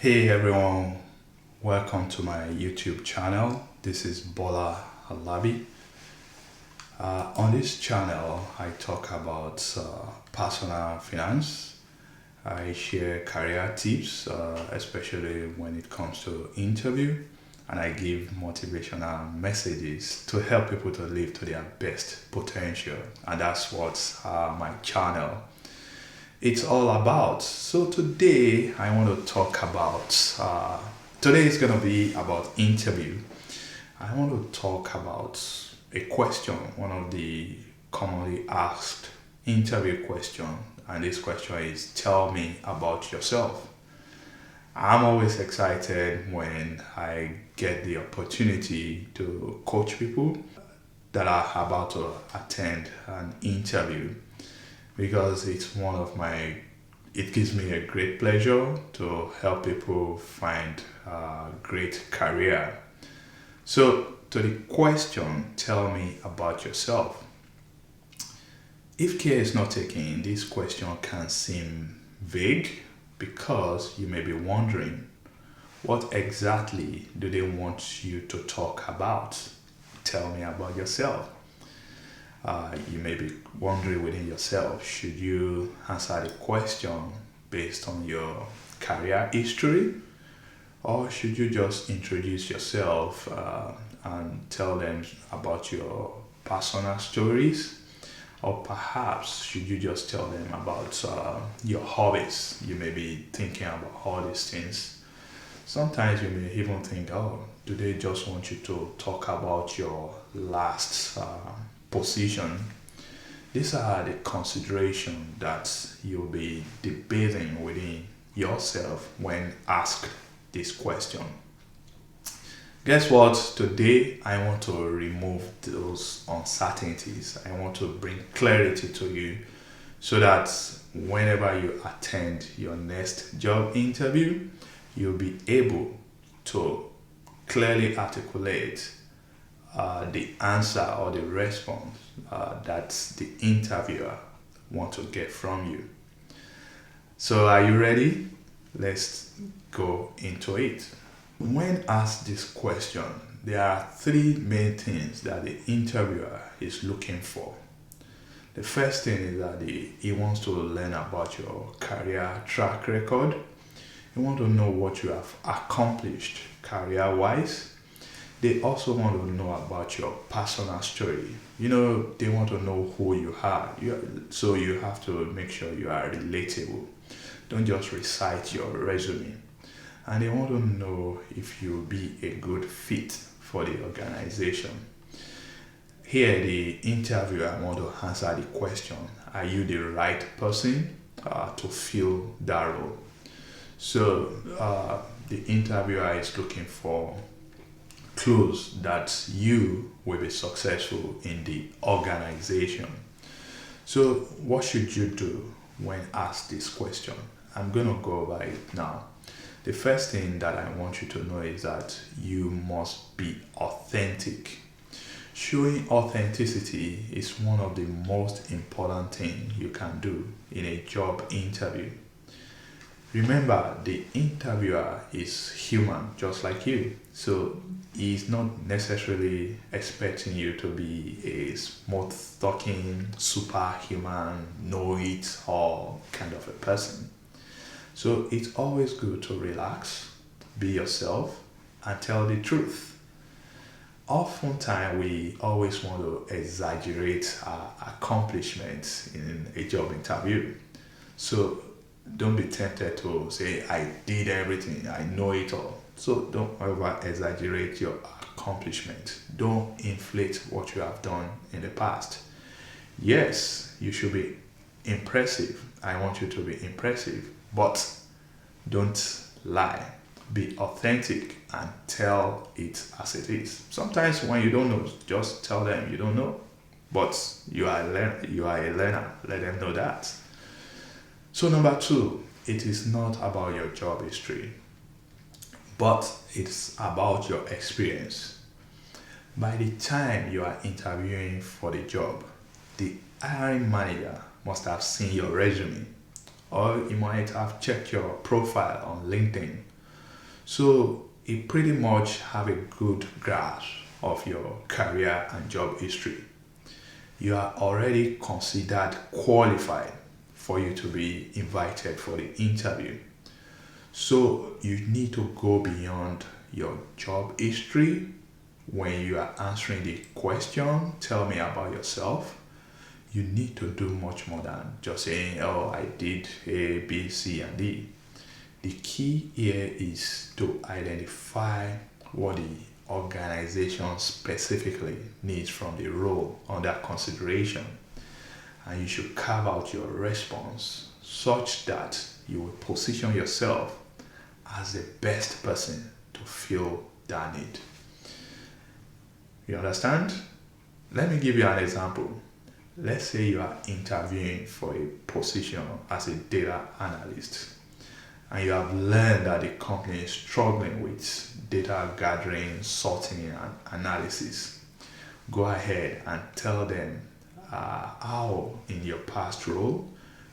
Hey everyone, welcome to my YouTube channel. This is Bola Alabi. On this channel, I talk about personal finance. I share career tips, especially when it comes to interview, and I give motivational messages to help people to live to their best potential. And that's what my channel it's all about. So today I want to talk about today is going to be about interview. I want to talk about a question, one of the commonly asked interview question, and this question is tell me about yourself. I'm always excited when I get the opportunity to coach people that are about to attend an interview because it's one of my it gives me a great pleasure to help people find a great career. So to the question, tell me about yourself. If care is not taken, this question can seem vague because you may be wondering what exactly do they want you to talk about? Tell me about yourself. You may be wondering within yourself, should you answer the question based on your career history, or should you just introduce yourself and tell them about your personal stories? Or perhaps should you just tell them about your hobbies? You may be thinking about all these things. Sometimes you may even think, oh, do they just want you to talk about your last position? These are the considerations that you'll be debating within yourself when asked this question. Guess what? Today I want to remove those uncertainties. I want to bring clarity to you so that whenever you attend your next job interview, you'll be able to clearly articulate the answer or the response that the interviewer want to get from you. So are you ready? Let's go into it. When asked this question, there are three main things that the interviewer is looking for. The first thing is that he wants to learn about your career track record. He wants to know what you have accomplished career-wise. They also want to know about your personal story. They want to know who you are. So you have to make sure you are relatable. Don't just recite your resume. And they want to know if you'll be a good fit for the organization. Here, the interviewer want to answer the question, are you the right person to fill that role? So the interviewer is looking for clues that you will be successful in the organization. So what should you do when asked this question? I'm going to go over it now. The first thing that I want you to know is that you must be authentic. Showing authenticity is one of the most important things you can do in a job interview. Remember, the interviewer is human just like you. So he's not necessarily expecting you to be a smooth talking, superhuman, know it all kind of a person. So it's always good to relax, be yourself, and tell the truth. Oftentimes, we always want to exaggerate our accomplishments in a job interview. So don't be tempted to say, I did everything, I know it all. So don't ever exaggerate your accomplishment. Don't inflate what you have done in the past. Yes, you should be impressive. I want you to be impressive, but don't lie. Be authentic and tell it as it is. Sometimes when you don't know, just tell them you don't know. But you are a learner. Let them know that. So number two, it is not about your job history, but it's about your experience. By the time you are interviewing for the job, the hiring manager must have seen your resume, or he might have checked your profile on LinkedIn, So you pretty much have a good grasp of your career and job history. You are already considered qualified for you to be invited for the interview. So you need to go beyond your job history when you are answering the question, tell me about yourself. You need to do much more than just saying, oh, I did A, B, C, and D. The key here is to identify what the organization specifically needs from the role under consideration. And you should carve out your response such that you will position yourself as the best person to fill that need. You understand? Let me give you an example. Let's say you are interviewing for a position as a data analyst, and you have learned that the company is struggling with data gathering, sorting, and analysis. Go ahead and tell them how in your past role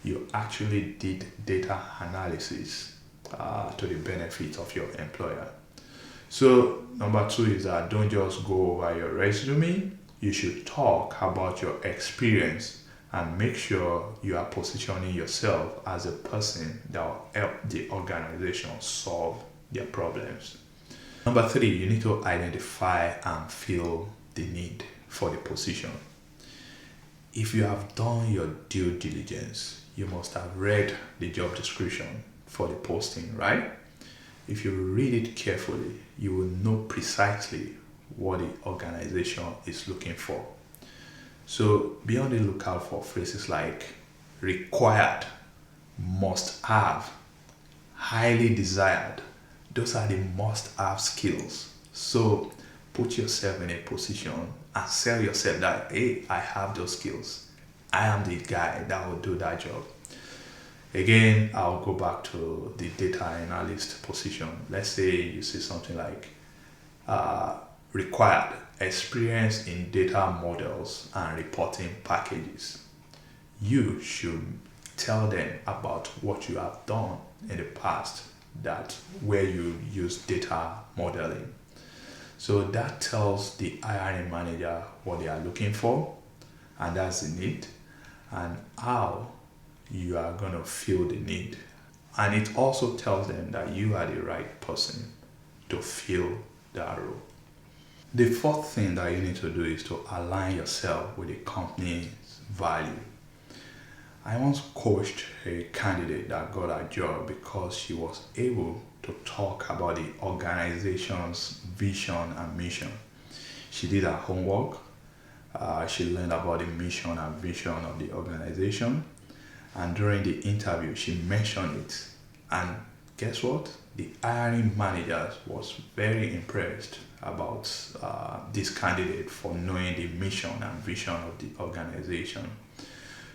you actually did data analysis to the benefit of your employer. So number 2 is that don't just go over your resume. You should talk about your experience and make sure you are positioning yourself as a person that will help the organization solve their problems. Number 3, you need to identify and fill the need for the position. If you have done your due diligence, you must have read the job description for the posting, right? If you read it carefully, you will know precisely what the organization is looking for. So be on the lookout for phrases like required, must have, highly desired. Those are the must have skills. So put yourself in a position and sell yourself that, hey, I have those skills. I am the guy that will do that job. Again, I'll go back to the data analyst position. Let's say you see something like required experience in data models and reporting packages. You should tell them about what you have done in the past that where you use data modeling. So that tells the hiring manager what they are looking for, and that's the need, and how you are going to fill the need. And it also tells them that you are the right person to fill that role. The 4th thing that you need to do is to align yourself with the company's value. I once coached a candidate that got a job because she was able to talk about the organization's vision and mission. She did her homework. She learned about the mission and vision of the organization. And during the interview, she mentioned it. And guess what? The hiring manager was very impressed about this candidate for knowing the mission and vision of the organization.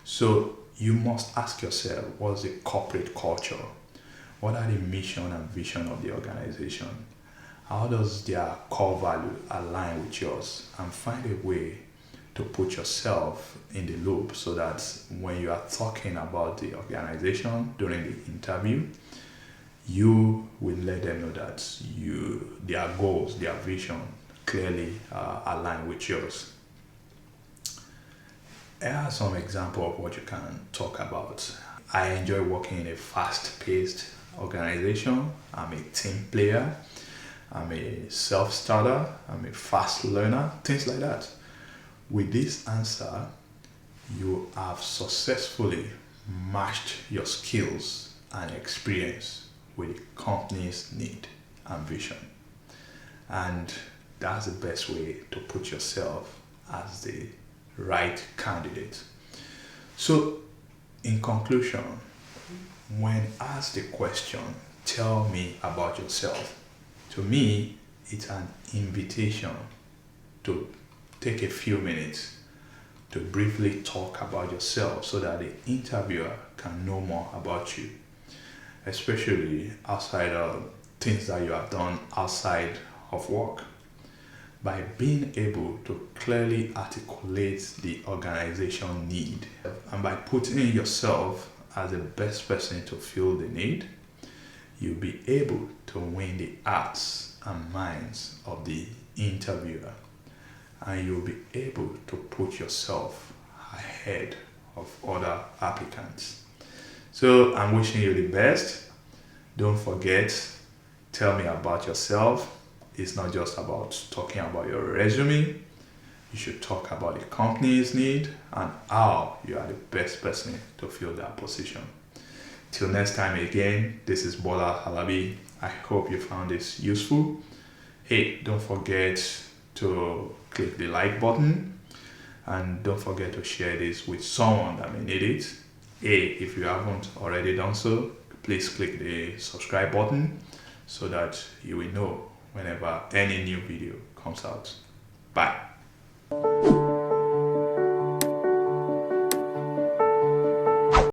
So you must ask yourself, what's the corporate culture? What are the mission and vision of the organization? How does their core value align with yours? And find a way to put yourself in the loop so that when you are talking about the organization during the interview, you will let them know that their goals, their vision clearly align with yours. Here are some examples of what you can talk about. I enjoy working in a fast-paced organization. I'm a team player. I'm a self-starter. I'm a fast learner, things like that. With this answer, you have successfully matched your skills and experience with the company's need and vision. And that's the best way to put yourself as the right candidate. So, in conclusion, when asked the question, tell me about yourself, to me, it's an invitation to take a few minutes to briefly talk about yourself so that the interviewer can know more about you, especially outside of things that you have done outside of work. By being able to clearly articulate the organization need and by putting yourself as the best person to fill the need, you'll be able to win the hearts and minds of the interviewer, and you'll be able to put yourself ahead of other applicants. So I'm wishing you the best. Don't forget, tell me about yourself. It's not just about talking about your resume. You should talk about the company's need and how you are the best person to fill that position. Till next time again, this is Bola Halabi. I hope you found this useful. Hey, don't forget to click the like button, and don't forget to share this with someone that may need it. Hey, if you haven't already done so, please click the subscribe button so that you will know whenever any new video comes out. Bye.